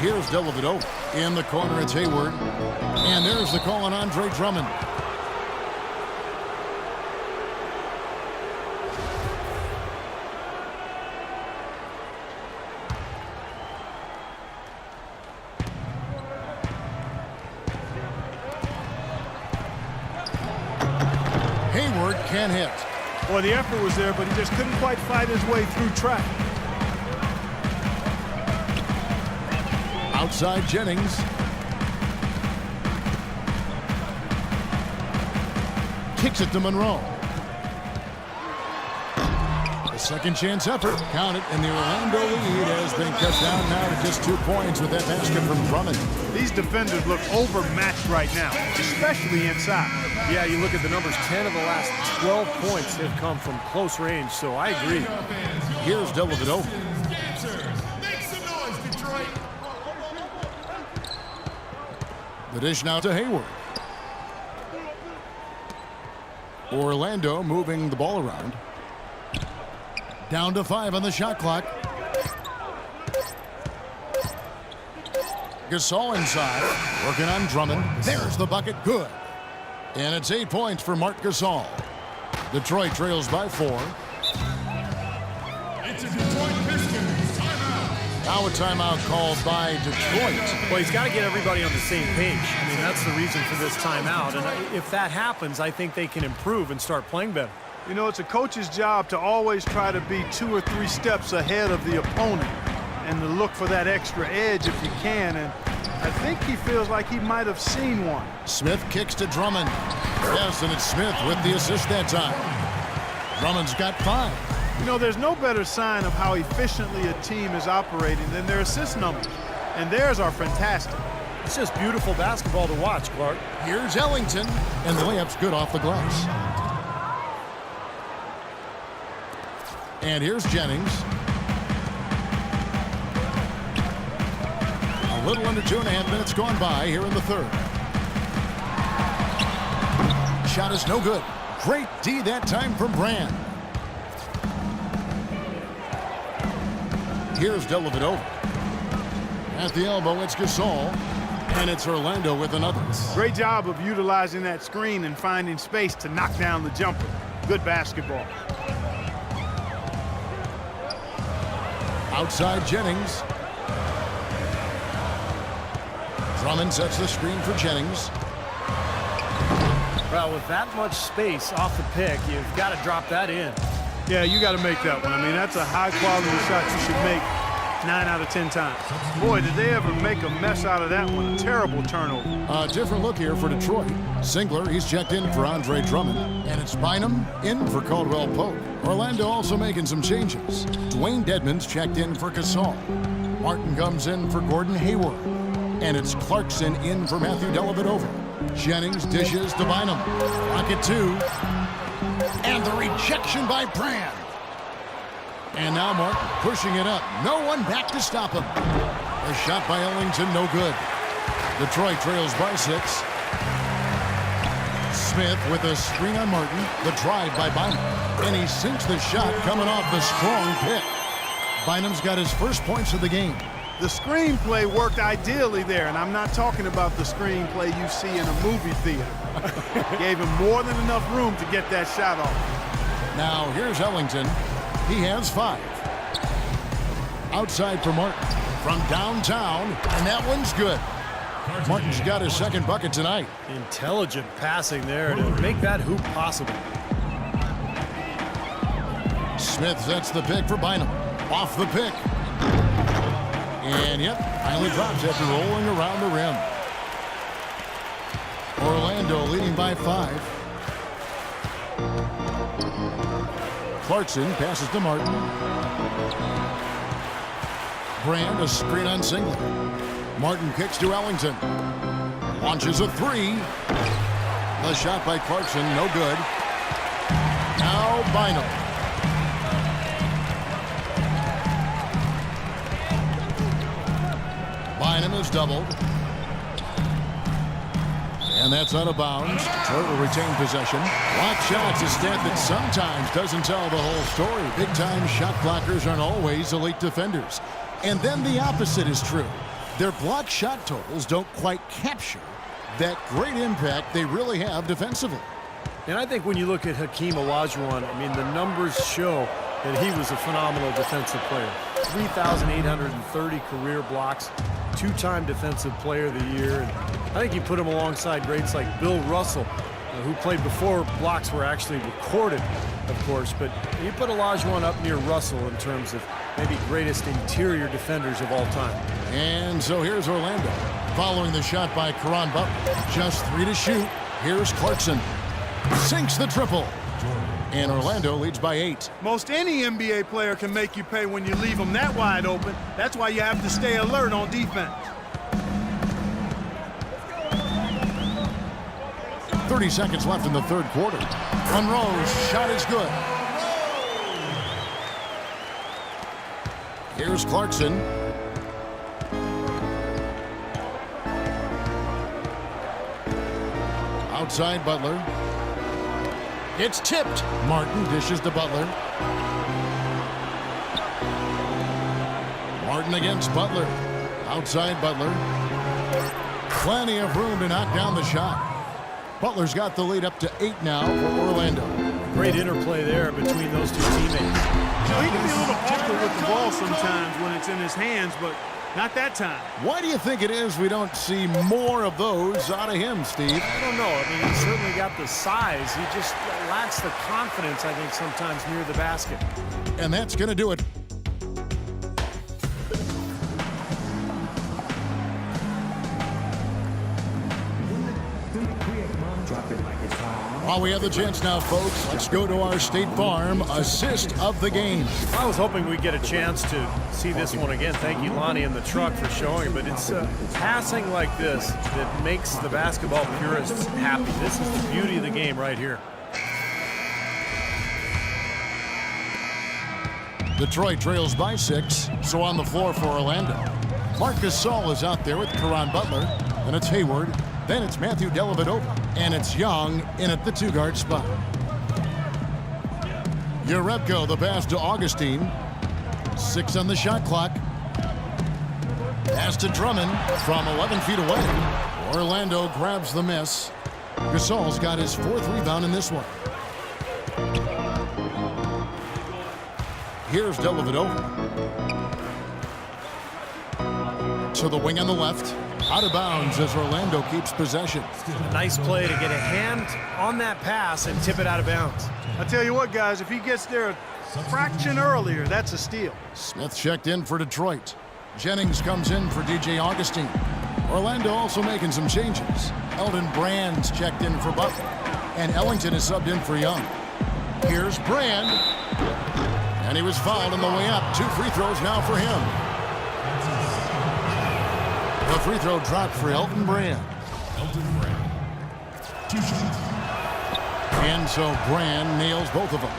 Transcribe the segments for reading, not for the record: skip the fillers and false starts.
Here's Dellavedova. In the corner, it's Hayward. And there's the call on Andre Drummond. Hayward can't hit. Well, the effort was there, but he just couldn't quite fight his way through traffic. Outside Jennings. Kicks it to Monroe. A second chance effort. Count it, and the Orlando lead has been cut down now to just 2 points with that basket from Drummond. These defenders look overmatched right now, especially inside. Yeah, you look at the numbers, 10 of the last 12 points have come from close range, so I agree. Here's Dellavedova. The dish now to Hayward. Orlando moving the ball around. Down to 5 on the shot clock. Gasol inside, working on Drummond. There's the bucket, good. And it's 8 points for Marc Gasol. Detroit trails by 4. It's a Detroit Pistons timeout. Now a timeout called by Detroit. Well, he's got to get everybody on the same page. I mean, that's the reason for this timeout. And if that happens, I think they can improve and start playing better. You know, it's a coach's job to always try to be 2 or 3 steps ahead of the opponent and to look for that extra edge if you can. And I think he feels like he might have seen one. Smith kicks to Drummond. Yes, and it's Smith with the assist that time. Drummond's got 5. You know, there's no better sign of how efficiently a team is operating than their assist numbers. And theirs are fantastic. It's just beautiful basketball to watch, Clark. Here's Ellington, and the layup's good off the glass. And here's Jennings. A little under 2.5 minutes gone by here in the third. Shot is no good. Great D that time from Brand. Here's Dellavedova. At the elbow, it's Gasol. And it's Orlando with another. Great job of utilizing that screen and finding space to knock down the jumper. Good basketball. Outside Jennings. Drummond sets the screen for Jennings. Well, with that much space off the pick, you've got to drop that in. Yeah, you got to make that one. I mean, that's a high-quality shot you should make 9 out of 10 times. Boy, did they ever make a mess out of that one. A terrible turnover. A different look here for Detroit. Singler, he's checked in for Andre Drummond. And it's Bynum in for Caldwell Pope. Orlando also making some changes. Dwayne Dedmon's checked in for Gasol. Martin comes in for Gordon Hayward. And it's Clarkson in for Matthew Dellavedova. Jennings dishes to Bynum. Rocket 2. And the rejection by Brand. And now Martin pushing it up. No one back to stop him. A shot by Ellington, no good. Detroit trails by 6. Smith with a screen on Martin. The drive by Bynum. And he sinks the shot coming off the strong pick. Bynum's got his first points of the game. The screenplay worked ideally there, and I'm not talking about the screenplay you see in a movie theater. Gave him more than enough room to get that shot off. Now here's Ellington. He has 5. Outside for Martin from downtown, and that one's good. Martin's got his second bucket tonight. Intelligent passing there to make that hoop possible. Smith sets the pick for Bynum. Off the pick. And yep, finally drops after rolling around the rim. Orlando leading by 5. Clarkson passes to Martin. Brand a screen on Singler. Martin kicks to Ellington. Launches a 3. The shot by Clarkson, no good. Now Bynum. Bynum is doubled. And that's out of bounds. Detroit will retain possession. Block shots, a stat that sometimes doesn't tell the whole story. Big-time shot blockers aren't always elite defenders. And then the opposite is true. Their block shot totals don't quite capture that great impact they really have defensively. And I think when you look at Hakeem Olajuwon, I mean, the numbers show that he was a phenomenal defensive player. 3,830 career blocks, two-time Defensive Player of the Year. And I think you put him alongside greats like Bill Russell, who played before blocks were actually recorded, of course. But you put Olajuwon up near Russell in terms of maybe greatest interior defenders of all time. And so here's Orlando, following the shot by Caron Butler. Just 3 to shoot. Here's Clarkson. Sinks the triple. And Orlando leads by 8. Most any NBA player can make you pay when you leave them that wide open. That's why you have to stay alert on defense. 30 seconds left in the third quarter. Monroe's shot is good. Here's Clarkson. Outside Butler. It's tipped. Martin dishes to Butler. Martin against Butler. Outside Butler. Plenty of room to knock down the shot. Butler's got the lead up to 8 now for Orlando. Great interplay there between those two teammates. He can be a little awkward with the ball sometimes when it's in his hands, but not that time. Why do you think it is we don't see more of those out of him, Steve? I don't know. I mean, he's certainly got the size. He just lacks the confidence, I think, sometimes near the basket. And that's going to do it. While we have the chance now, folks, let's go to our State Farm assist of the game. I was hoping we'd get a chance to see this one again. Thank you, Lonnie, and the truck for showing it. But it's passing like this that makes the basketball purists happy. This is the beauty of the game right here. Detroit trails by 6, so on the floor for Orlando. Marc Gasol is out there with Caron Butler. Then it's Hayward. Then it's Matthew Dellavedova. And it's Young in at the 2-guard spot. Jerebko, the pass to Augustine. 6 on the shot clock. Pass to Drummond from 11 feet away. Orlando grabs the miss. Gasol's got his 4th rebound in this one. Here's Dellavedova. To the wing on the left. Out of bounds as Orlando keeps possession. A nice play to get a hand on that pass and tip it out of bounds. I tell you what, guys, if he gets there a fraction earlier, that's a steal. Smith checked in for Detroit. Jennings comes in for DJ Augustine. Orlando also making some changes. Elton Brand's checked in for Butler. And Ellington is subbed in for Young. Here's Brand. And he was fouled on the way up. 2 free throws now for him. The free throw dropped for Elton Brand. And so Brand nails both of them.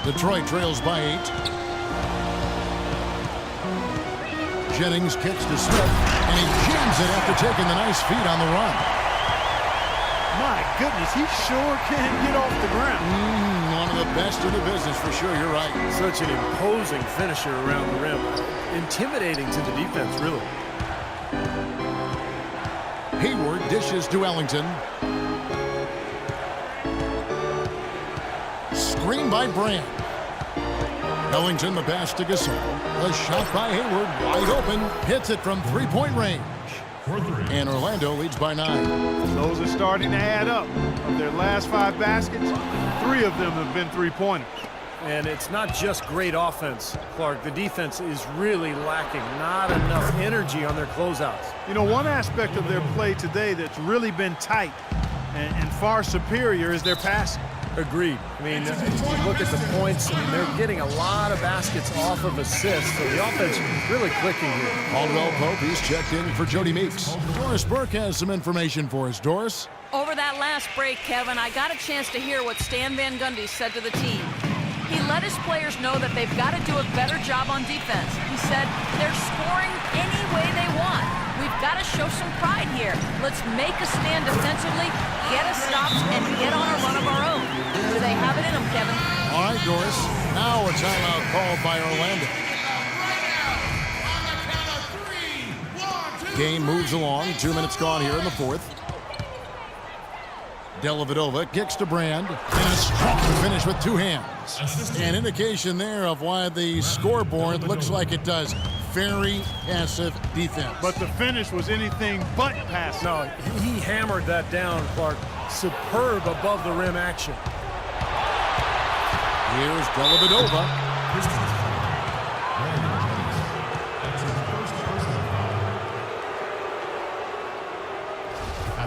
Detroit trails by 8. Jennings kicks to Smith, and he jams it after taking the nice feed on the run. My goodness, he sure can get off the ground. One of the best in the business for sure, you're right. Such an imposing finisher around the rim. Intimidating to the defense, really. Hayward dishes to Ellington. Screen by Brand. Ellington the pass to Gasol. The shot by Hayward, wide open. Hits it from 3-point range. And Orlando leads by 9. Those are starting to add up. Of their last 5 baskets, 3 of them have been 3-pointers. And it's not just great offense, Clark. The defense is really lacking. Not enough energy on their closeouts. You know, one aspect of their play today that's really been tight and far superior is their passing. Agreed. I mean, if you look at the points, I mean, they're getting a lot of baskets off of assists, so the offense is really clicking here. Caldwell Pope, he's checked in for Jody Meeks. Doris Burke has some information for us. Doris? Over that last break, Kevin, I got a chance to hear what Stan Van Gundy said to the team. He let his players know that they've got to do a better job on defense. He said they're scoring any way they want. We've got to show some pride here. Let's make a stand defensively, get us stops, and get on a run of our own. Do they have it in them, Kevin? All right, Doris. Now a timeout called by Orlando. Game moves along. 2 minutes gone here in the fourth. Dellavedova kicks to Brand. And a strong finish with two hands. An indication there of why the scoreboard looks like it does. Very passive defense. But the finish was anything but passive. No, he hammered that down, Clark. Superb above the rim action. Here's Dellavedova.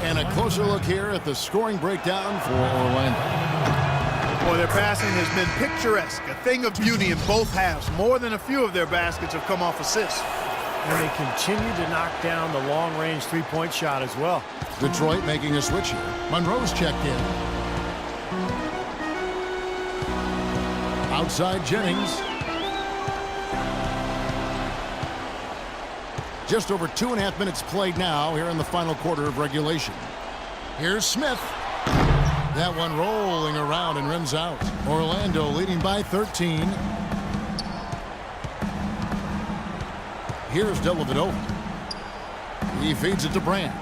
And a closer look here at the scoring breakdown for Orlando. Boy, their passing has been picturesque, a thing of beauty in both halves. More than a few of their baskets have come off assists. And they continue to knock down the long-range three-point shot as well. Detroit making a switch here. Monroe's checked in. Outside Jennings. Just over 2.5 minutes played now here in the final quarter of regulation. Here's Smith. That one rolling around and rims out. Orlando leading by 13. Here's Dellavedova. He feeds it to Brand.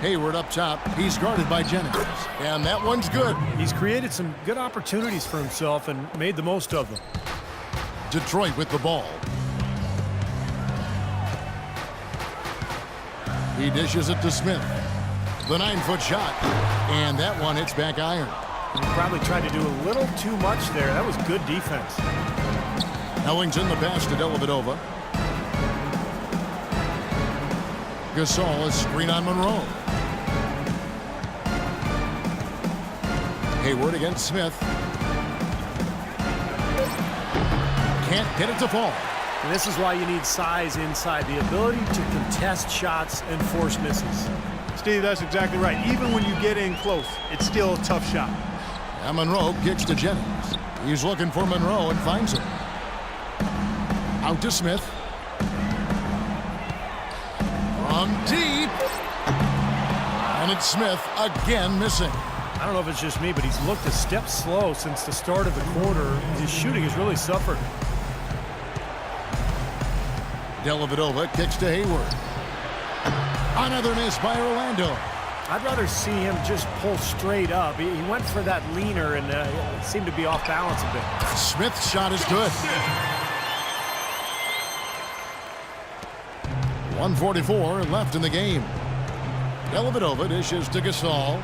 Hayward up top. He's guarded by Jennings. And that one's good. He's created some good opportunities for himself and made the most of them. Detroit with the ball. He dishes it to Smith. The 9-foot shot. And that one hits back iron. He probably tried to do a little too much there. That was good defense. Ellington the pass to Dellavedova. Gasol is screen on Monroe. Hayward against Smith. Can't get it to fall. And this is why you need size inside, the ability to contest shots and force misses. Steve, that's exactly right. Even when you get in close, it's still a tough shot. And Monroe kicks to Jennings. He's looking for Monroe and finds him. Out to Smith. From deep. And it's Smith again missing. I don't know if it's just me, but he's looked a step slow since the start of the quarter. His shooting has really suffered. Dellavedova kicks to Hayward. Another miss by Orlando. I'd rather see him just pull straight up. He went for that leaner and it seemed to be off balance a bit. Smith's shot is good. 1:44 left in the game. Dellavedova dishes to Gasol.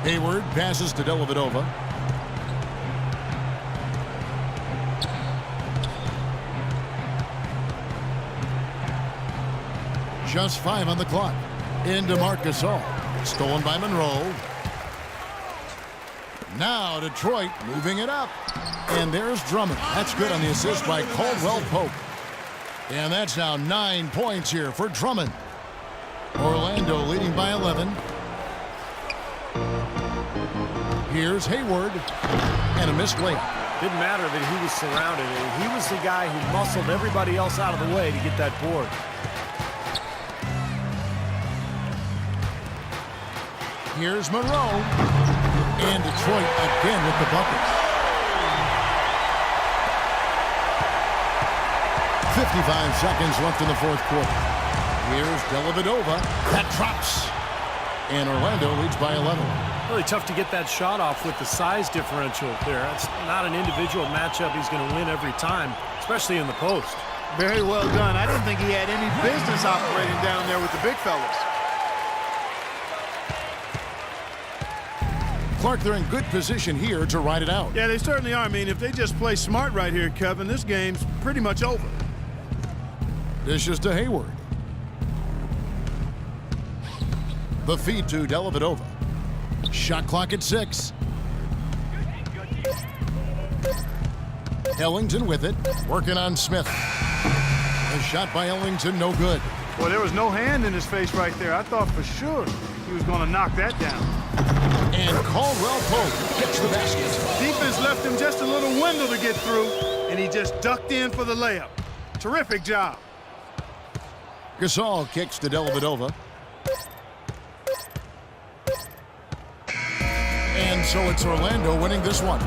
Hayward passes to Dellavedova. Just 5 on the clock. Into Marc Gasol. Stolen by Monroe. Now Detroit moving it up. And there's Drummond. That's good on the assist by Caldwell Pope. And that's now 9 points here for Drummond. Orlando leading by 11. Here's Hayward. And a missed layup. Didn't matter that he was surrounded. He was the guy who muscled everybody else out of the way to get that board. Here's Monroe. And Detroit again with the bucket. 55 seconds left in the fourth quarter. Here's Dellavedova. That drops. And Orlando leads by 11. Really tough to get that shot off with the size differential there. It's not an individual matchup he's going to win every time, especially in the post. Very well done. I didn't think he had any business operating down there with the big fellas. Clark, they're in good position here to ride it out. Yeah, they certainly are. I mean, if they just play smart right here, Kevin, this game's pretty much over. Dishes to Hayward. The feed to Dellavedova. Shot clock at 6. Ellington with it. Working on Smith. A shot by Ellington, no good. Well, there was no hand in his face right there. I thought for sure he was going to knock that down. And Caldwell Pope hits the basket. Defense left him just a little window to get through, and he just ducked in for the layup. Terrific job. Gasol kicks to Dellavedova. And so it's Orlando winning this one.